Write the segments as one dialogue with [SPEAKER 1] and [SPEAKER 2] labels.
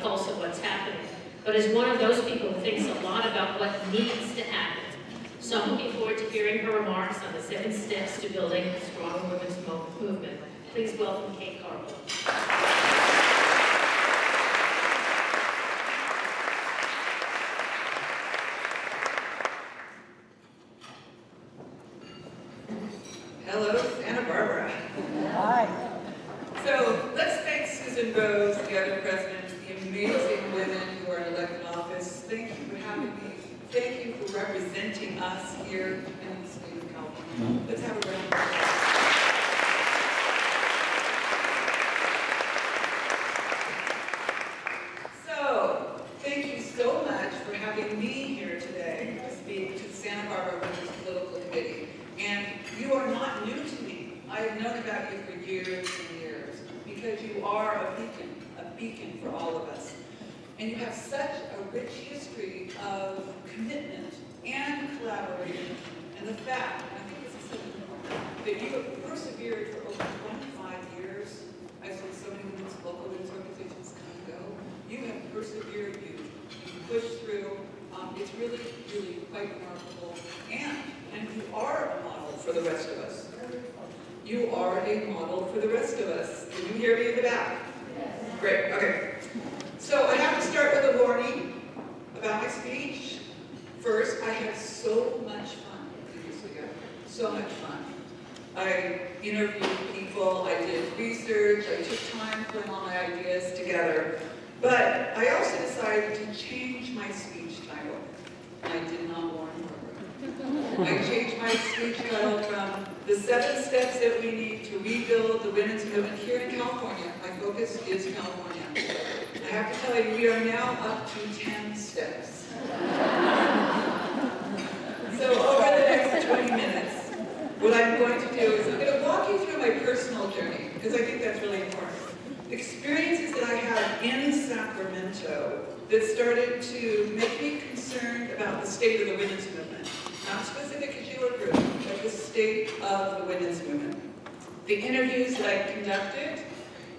[SPEAKER 1] pulse of what's happening, but is one of those people who thinks a lot about what needs to happen. So I'm looking forward to hearing her remarks on the 7 steps to building a strong women's movement. Please welcome Kate Karpilow.
[SPEAKER 2] Hello, Santa Barbara.
[SPEAKER 3] Hi.
[SPEAKER 2] So let's thank Susan Rose, the other presidents, the amazing women who are in elected office. Thank you for having me. Thank you for representing us here in the state of California. Let's have a round of applause. So, thank you so much for having me here today to speak to the Santa Barbara Women's Political Committee. And you are not new to me. I have known about you for years and years because you are a beacon for all of us. And you have such a rich history of commitment and collaboration. And the fact, and I think this is so important, that you have persevered for over 25 years. I've seen so many local women's organizations come and go. You have persevered, you've pushed through. It's really, really quite remarkable. And you are a model for the rest of us. You are a model for the rest of us. Can you hear me in the back? Yes. Great, okay. So I have to start with a warning about my speech. First, I had so much fun a few years ago. So much fun. I interviewed people, I did research, I took time putting all my ideas together. But I also decided to change my speech title. I did not warn her. I changed my speech title from the 7 steps that we need to rebuild the women's movement here in California. My focus is California. I have to tell you, we are now up to 10 steps. So over the next 20 minutes, what I'm going to do is I'm going to walk you through my personal journey, because I think that's really important. Experiences that I had in Sacramento that started to make me concerned about the state of the women's movement. Not specific to your group, but the state of the women's movement. The interviews that I conducted,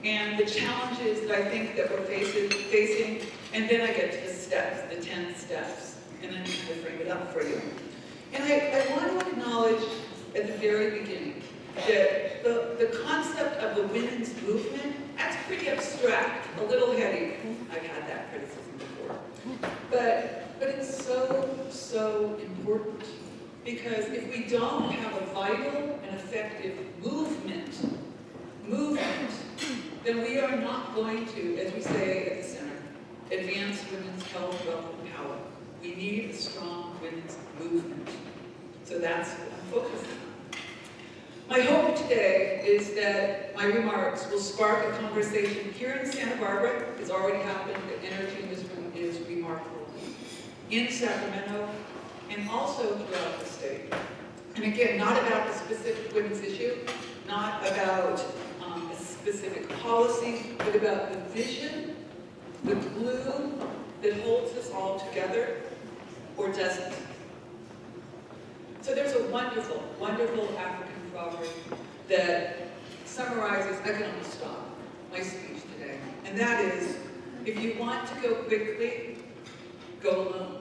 [SPEAKER 2] and the challenges that I think that we're facing, and then I get to the steps, the 10 steps, and then I frame it up for you. And I want to acknowledge at the very beginning that the concept of the women's movement, that's pretty abstract, a little heady. I've had that criticism before. But it's so important, because if we don't have a vital and effective movement, then we are not going to, as we say at the center, advance women's health, wealth, and power. We need a strong women's movement. So that's what I'm focusing on. My hope today is that my remarks will spark a conversation here in Santa Barbara. It's already happened. The energy in this room is remarkable. In Sacramento, and also throughout the state. And again, not about the specific women's issue, not about a specific policy, but about the vision, the glue that holds us all together, or doesn't. So there's a wonderful, wonderful African proverb that summarizes, I can almost stop my speech today, and that is, if you want to go quickly, go alone.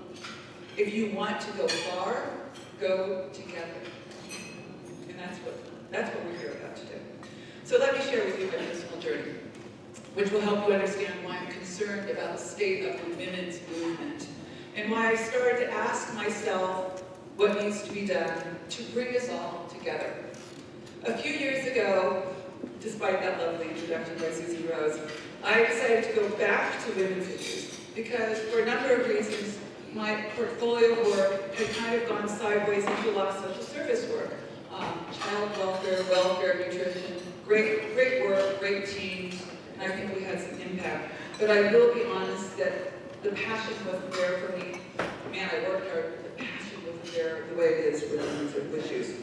[SPEAKER 2] If you want to go far, go together. And that's what we're here about today. So let me share with you my personal journey, which will help you understand why I'm concerned about the state of the women's movement, and why I started to ask myself what needs to be done to bring us all together. A few years ago, despite that lovely introduction by Susan Rose, I decided to go back to women's issues, because for a number of reasons, my portfolio work had kind of gone sideways into a lot of social service work. Child welfare, nutrition, great work, great teams, and I think we had some impact. But I will be honest that the passion wasn't there for me. Man, I worked hard, but the passion wasn't there the way it is for women's issues.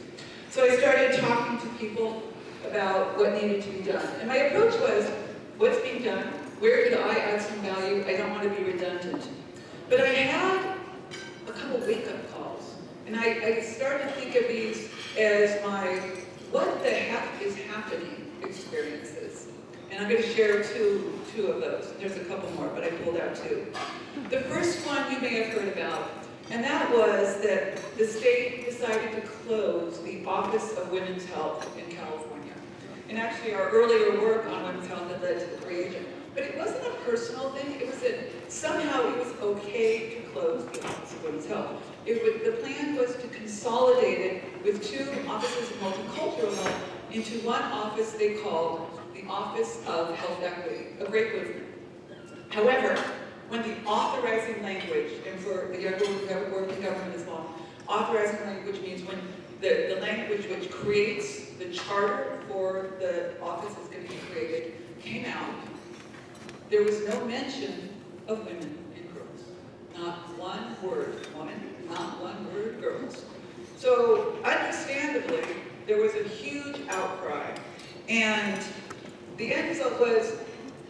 [SPEAKER 2] So I started talking to people about what needed to be done. And my approach was, what's being done? Where could I add some value? I don't want to be redundant. But I had a couple wake-up calls. And I started to think of these as my what the heck is happening experiences. And I'm going to share two two of those. There's a couple more, but I pulled out two. The first one you may have heard about, and that was that the state decided to close the Office of Women's Health in California. And actually our earlier work on women's health had led to the creation. But it wasn't a personal thing, it was that somehow it was okay to close the Office of Women's Health. The plan was to consolidate it with two offices of multicultural health into one office they called the Office of Health Equity, a great movement. However, when the authorizing language, and for the younger who haven't worked in government as long, authorizing language means when the language which creates the charter for the office that's going to be created came out, there was no mention of women and girls. Not one word woman, not one word girls. So understandably, there was a huge outcry. And the end result was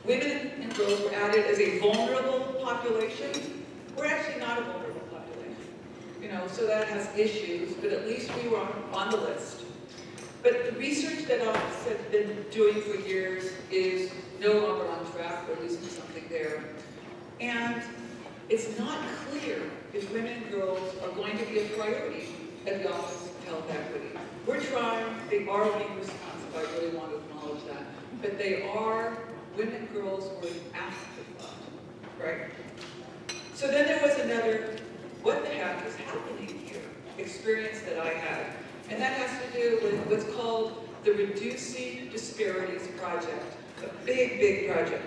[SPEAKER 2] women and girls were added as a vulnerable population. We're actually not a vulnerable population. You know, so that has issues, but at least we were on the list. But the research that office has been doing for years is no longer on track. We're losing something there. And it's not clear if women and girls are going to be a priority at the Office of Health Equity. We're trying, they are being responsive, I really want to acknowledge that. But they are, women and girls were an afterthought, right? So then there was another, what the heck is happening here, experience that I had. And that has to do with what's called the Reducing Disparities Project, a big, big project.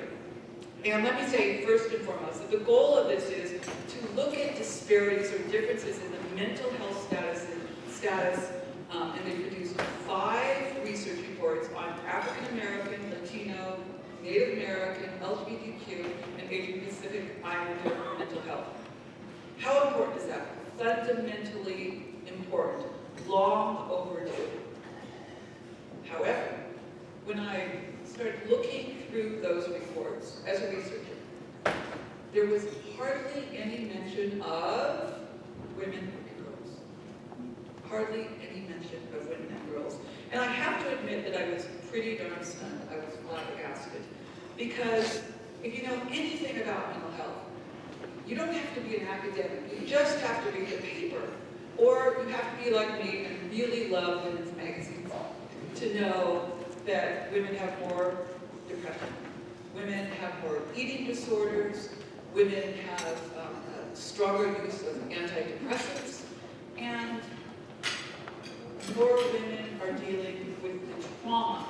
[SPEAKER 2] And let me say first and foremost that the goal of this is to look at disparities or differences in the mental health status, and they produced 5 research reports on African American, Latino, Native American, LGBTQ, and Asian Pacific Islander mental health. How important is that? Fundamentally important, long overdue. However, when I started looking through those reports as a researcher, there was hardly any mention of women and girls. Hardly any mention of women and girls. And I have to admit that I was pretty darn stunned. I was flabbergasted. Because if you know anything about mental health, you don't have to be an academic. You just have to read the paper. Or you have to be like me and really love women's magazines to know that women have more depression. Women have more eating disorders. Women have stronger use of antidepressants. And more women are dealing with the trauma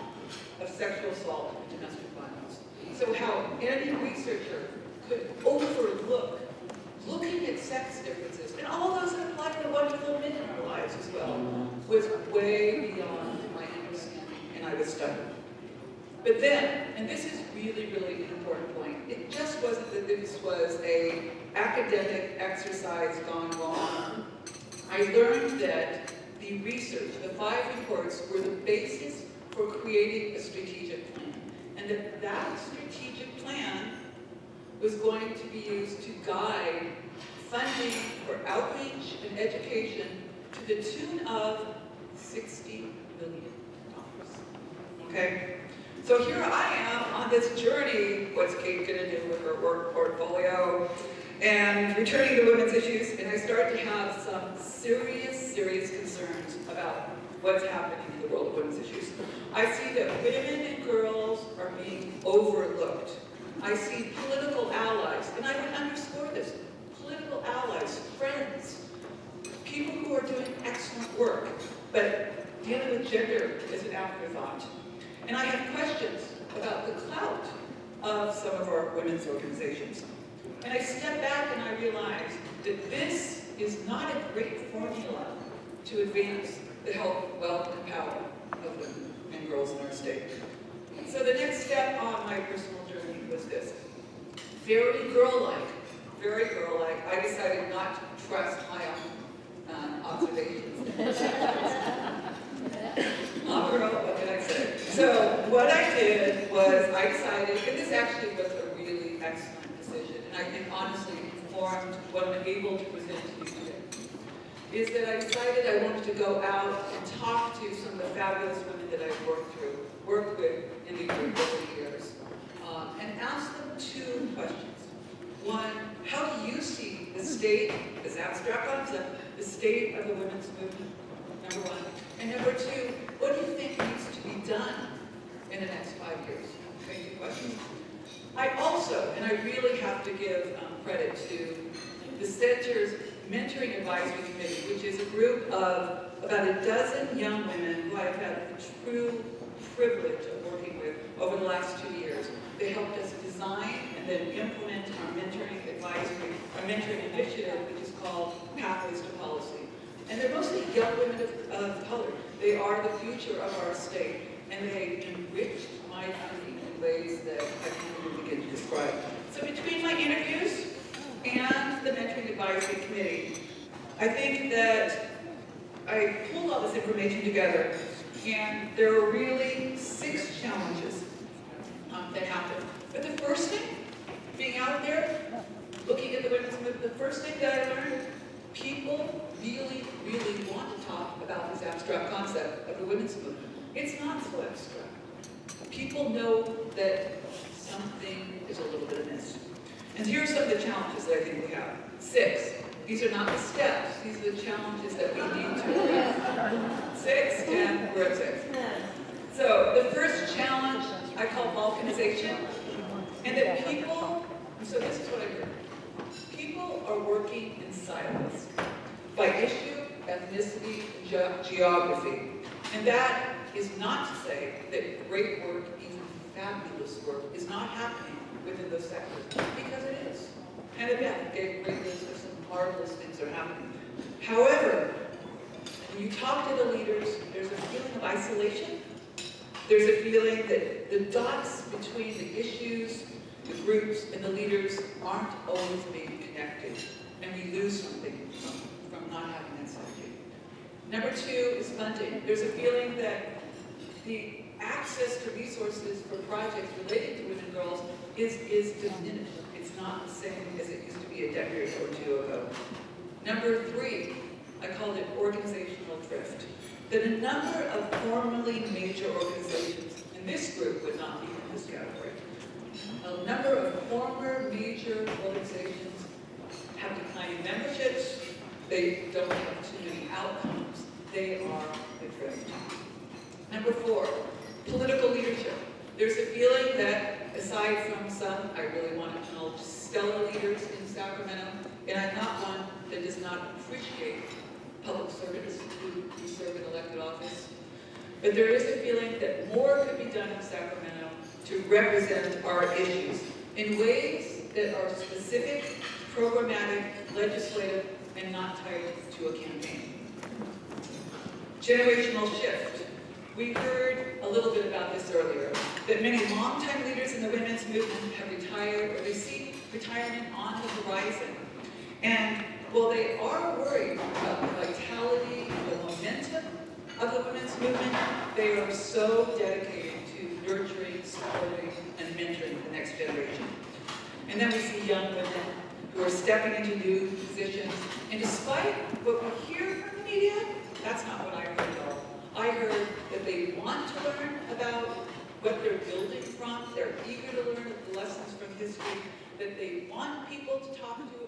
[SPEAKER 2] of sexual assault and domestic violence. So how any researcher could overlook looking at sex differences, and all those that apply to wonderful men in our lives as well, was way beyond my understanding, and I was stunned. But then, and this is really, really an important point, it just wasn't that this was an academic exercise gone wrong. I learned that the research, the 5 reports, were the basis for creating a strategic plan, and that strategic plan was going to be used to guide funding for outreach and education to the tune of $60 million. Okay? So here I am on this journey, what's Kate going to do with her work portfolio, and returning to women's issues, and I start to have some serious concerns about what's happening in the world of women's issues. I see that women and girls are being overlooked. I see political allies, and I would underscore this, political allies, friends, people who are doing excellent work, but dealing with gender is an afterthought. And I have questions about the clout of some of our women's organizations. And I step back and I realize that this is not a great formula to advance the health, wealth, and power of women and girls in our state. So the next step on my personal journey was this. Very girl-like, I decided not to trust my own observations. I'm a girl, what can I say? So what I did was I decided, and this actually was a really excellent decision, and I think honestly informed what I'm able to present to you today, is that I decided I wanted to go out and talk to some of the fabulous women that I've worked with in the years. and ask them two questions. One, how do you see the state, this abstract concept, the state of the women's movement, number one. And number two, what do you think needs to be done in the next 5 years? Okay, two questions. I also, and I really have to give credit to the Center's Mentoring Advisory Committee, which is a group of about a dozen young women who I have had the true privilege of working with over the last 2 years. They helped us design and then implement our mentoring initiative, which is called Pathways to Policy. And they're mostly young women of color. They are the future of our state, and they enriched my thinking in ways that I can't even begin to describe. So between my interviews and the Mentoring Advisory Committee, I think that I pulled all this information together, and there are really 6 challenges that happen. But the first thing, being out there, looking at the women's movement, the first thing that I learned, people really, really want to talk about this abstract concept of the women's movement. It's not so abstract. People know that something is a little bit amiss. And here are some of the challenges that I think we have. 6. These are not the steps. These are the challenges that we need to address. 6, and we're at 6. So the first challenge I call balkanization. And that people, so this is what I heard. People are working in silos by issue, ethnicity, and geography. And that is not to say that great work, even fabulous work, is not happening within those sectors, because it is. And again, I gave a great list of some marvelous things that are happening. However, when you talk to the leaders, there's a feeling of isolation. There's a feeling that the dots between the issues, the groups, and the leaders aren't always being connected. And we lose something from not having that synergy. Number 2 is funding. There's a feeling that the access to resources for projects related to women and girls is diminished. It's not the same as it used to be a decade or 2 ago. Number 3, I called it organizational drift. That a number of formerly major organizations, and this group would not be in this category, a number of former major organizations have declining memberships, they don't have too many outcomes, they are adrift. Number 4, political leadership. There's a feeling that, aside from some, I really want to acknowledge stellar leaders in Sacramento, and I'm not one that does not appreciate public servants who serve in elected office. But there is a feeling that more could be done in Sacramento to represent our issues in ways that are specific, programmatic, legislative, and not tied to a campaign. Generational shift. We heard a little bit about this earlier, that many longtime leaders in the women's movement have retired, or they see retirement on the horizon. And while they are worried about the vitality and the momentum of the women's movement, they are so dedicated to nurturing, supporting, and mentoring the next generation. And then we see young women who are stepping into new positions. And despite what we hear from the media, that's not what I heard at all. I heard that they want to learn about what they're building from, they're eager to learn the lessons from history, that they want people to talk to